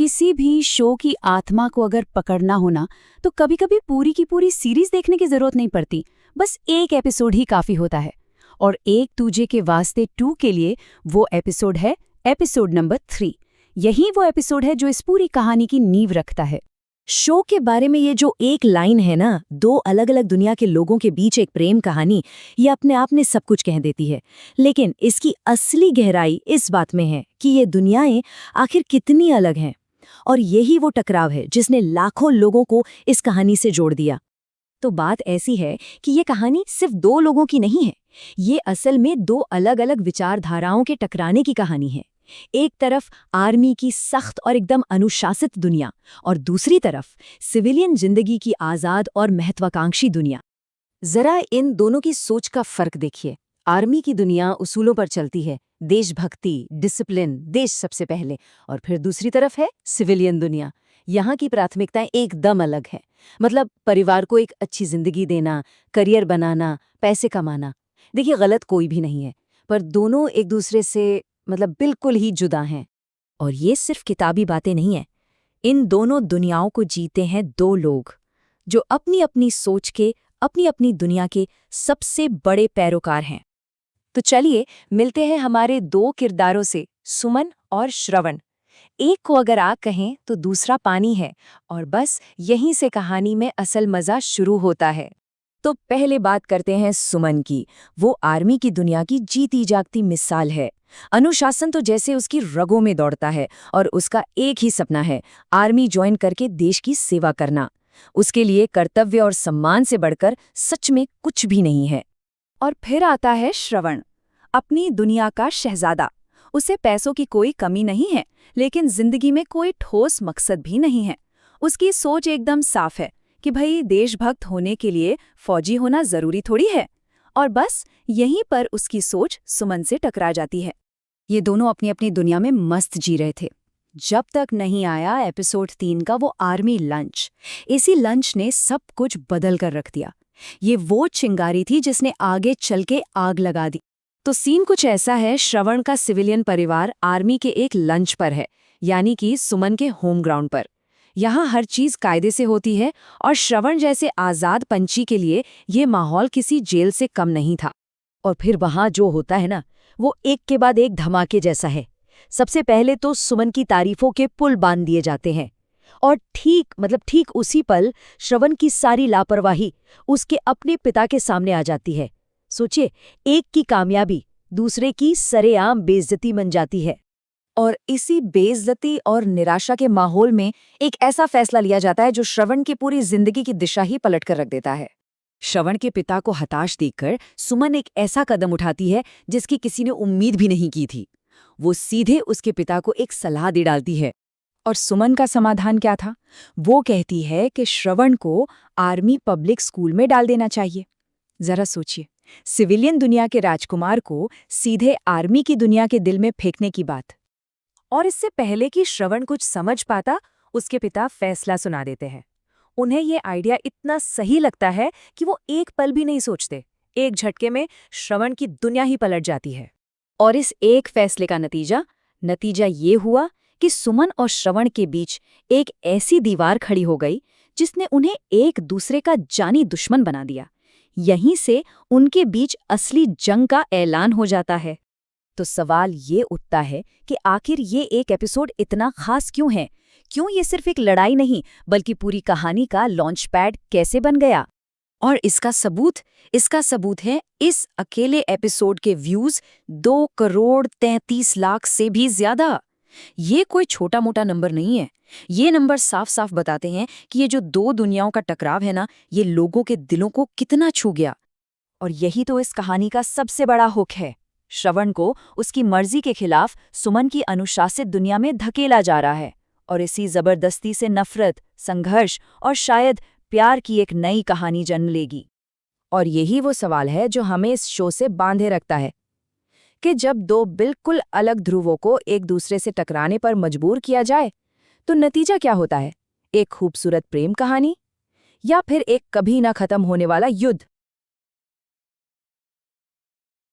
किसी भी शो की आत्मा को अगर पकड़ना हो ना, तो कभी-कभी पूरी की पूरी सीरीज देखने की जरूरत नहीं पड़ती। बस एक एपिसोड ही काफी होता है। और एक तुझे के वास्ते 2 के लिए वो एपिसोड है एपिसोड नंबर 3। यही वो एपिसोड है जो इस पूरी कहानी की नींव रखता है। शो के बारे में ये जो एक लाइन है ना, 2 अलग अलग दुनिया के लोगों के बीच एक प्रेम कहानी, ये अपने आप में सब कुछ कह देती है। लेकिन इसकी असली गहराई इस बात में है कि ये दुनियाएं आखिर कितनी अलग हैं। और यही वो टकराव है जिसने लाखों लोगों को इस कहानी से जोड़ दिया। तो बात ऐसी है कि ये कहानी सिर्फ 2 लोगों की नहीं है। ये असल में 2 अलग अलग विचारधाराओं के टकराने की कहानी है। एक तरफ आर्मी की सख्त और एकदम अनुशासित दुनिया, और दूसरी तरफ सिविलियन जिंदगी की आज़ाद और महत्वाकांक्षी दुनिया। जरा इन दोनों की सोच का फर्क देखिए। आर्मी की दुनिया उसूलों पर चलती है, देशभक्ति, डिसिप्लिन, देश सबसे पहले। और फिर दूसरी तरफ है सिविलियन दुनिया। यहाँ की प्राथमिकताएं एकदम अलग हैं। मतलब परिवार को एक अच्छी जिंदगी देना, करियर बनाना, पैसे कमाना। देखिए, गलत कोई भी नहीं है, पर दोनों एक दूसरे से बिल्कुल ही जुदा हैं। और ये सिर्फ किताबी बातें नहीं हैं। इन दोनों दुनियाओं को जीते हैं 2 लोग जो अपनी अपनी सोच के, अपनी अपनी दुनिया के सबसे बड़े पैरोकार हैं। तो चलिए मिलते हैं हमारे 2 किरदारों से, सुमन और श्रवण। एक को अगर आग कहें तो दूसरा पानी है, और बस यहीं से कहानी में असल मजा शुरू होता है। तो पहले बात करते हैं सुमन की। वो आर्मी की दुनिया की जीती जागती मिसाल है। अनुशासन तो जैसे उसकी रगों में दौड़ता है, और उसका एक ही सपना है, आर्मी ज्वाइन करके देश की सेवा करना। उसके लिए कर्तव्य और सम्मान से बढ़कर सच में कुछ भी नहीं है। और फिर आता है श्रवण, अपनी दुनिया का शहजादा। उसे पैसों की कोई कमी नहीं है, लेकिन जिंदगी में कोई ठोस मकसद भी नहीं है। उसकी सोच एकदम साफ है कि भाई, देशभक्त होने के लिए फौजी होना जरूरी थोड़ी है। और बस यहीं पर उसकी सोच सुमन से टकरा जाती है। ये दोनों अपनी अपनी दुनिया में मस्त जी रहे थे, जब तक नहीं आया एपिसोड 3 का वो आर्मी लंच। इसी लंच ने सब कुछ बदल कर रख दिया। ये वो चिंगारी थी जिसने आगे चल के आग लगा दी। तो सीन कुछ ऐसा है, श्रवण का सिविलियन परिवार आर्मी के एक लंच पर है, यानी कि सुमन के होम ग्राउंड पर। यहाँ हर चीज कायदे से होती है, और श्रवण जैसे आजाद पंछी के लिए ये माहौल किसी जेल से कम नहीं था। और फिर वहां जो होता है ना, वो एक के बाद एक धमाके जैसा है। सबसे पहले तो सुमन की तारीफों के पुल बांध दिए जाते हैं, और ठीक उसी पल श्रवण की सारी लापरवाही उसके अपने पिता के सामने आ जाती है। सोचिए, एक की कामयाबी दूसरे की सरेआम बेइज्जती बन जाती है। और इसी बेइज्जती और निराशा के माहौल में एक ऐसा फैसला लिया जाता है जो श्रवण की पूरी जिंदगी की दिशा ही पलट कर रख देता है। श्रवण के पिता को हताश देखकर सुमन एक ऐसा कदम उठाती है जिसकी किसी ने उम्मीद भी नहीं की थी। वो सीधे उसके पिता को एक सलाह दे डालती है। और सुमन का समाधान क्या था? वो कहती है कि श्रवण को आर्मी पब्लिक स्कूल में डाल देना चाहिए। जरा सोचिए, सिविलियन दुनिया के राजकुमार को सीधे आर्मी की दुनिया के दिल में फेंकने की बात। और इससे पहले कि श्रवण कुछ समझ पाता, उसके पिता फैसला सुना देते हैं। उन्हें ये आइडिया इतना सही लगता है कि वो एक पल भी नहीं सोचते। एक झटके में श्रवण की दुनिया ही पलट जाती है। और इस एक फैसले का नतीजा ये हुआ कि सुमन और श्रवण के बीच एक ऐसी दीवार खड़ी हो गई जिसने उन्हें एक दूसरे का जानी दुश्मन बना दिया। यहीं से उनके बीच असली जंग का ऐलान हो जाता है। तो सवाल ये उठता है कि आखिर ये एक एपिसोड इतना खास क्यों है? क्यों ये सिर्फ एक लड़ाई नहीं, बल्कि पूरी कहानी का लॉन्च पैड कैसे बन गया? और इसका सबूत है इस अकेले एपिसोड के व्यूज 2,33,00,000 से भी ज्यादा। ये कोई छोटा मोटा नंबर नहीं है। ये नंबर साफ साफ बताते हैं कि ये जो 2 दुनियाओं का टकराव है ना, ये लोगों के दिलों को कितना छू गया। और यही तो इस कहानी का सबसे बड़ा हुक है। श्रवण को उसकी मर्जी के खिलाफ सुमन की अनुशासित दुनिया में धकेला जा रहा है, और इसी जबरदस्ती से नफरत, संघर्ष और शायद प्यार की एक नई कहानी जन्म लेगी। और यही वो सवाल है जो हमें इस शो से बांधे रखता है कि जब 2 बिल्कुल अलग ध्रुवों को एक दूसरे से टकराने पर मजबूर किया जाए, तो नतीजा क्या होता है? एक खूबसूरत प्रेम कहानी, या फिर एक कभी न खत्म होने वाला युद्ध?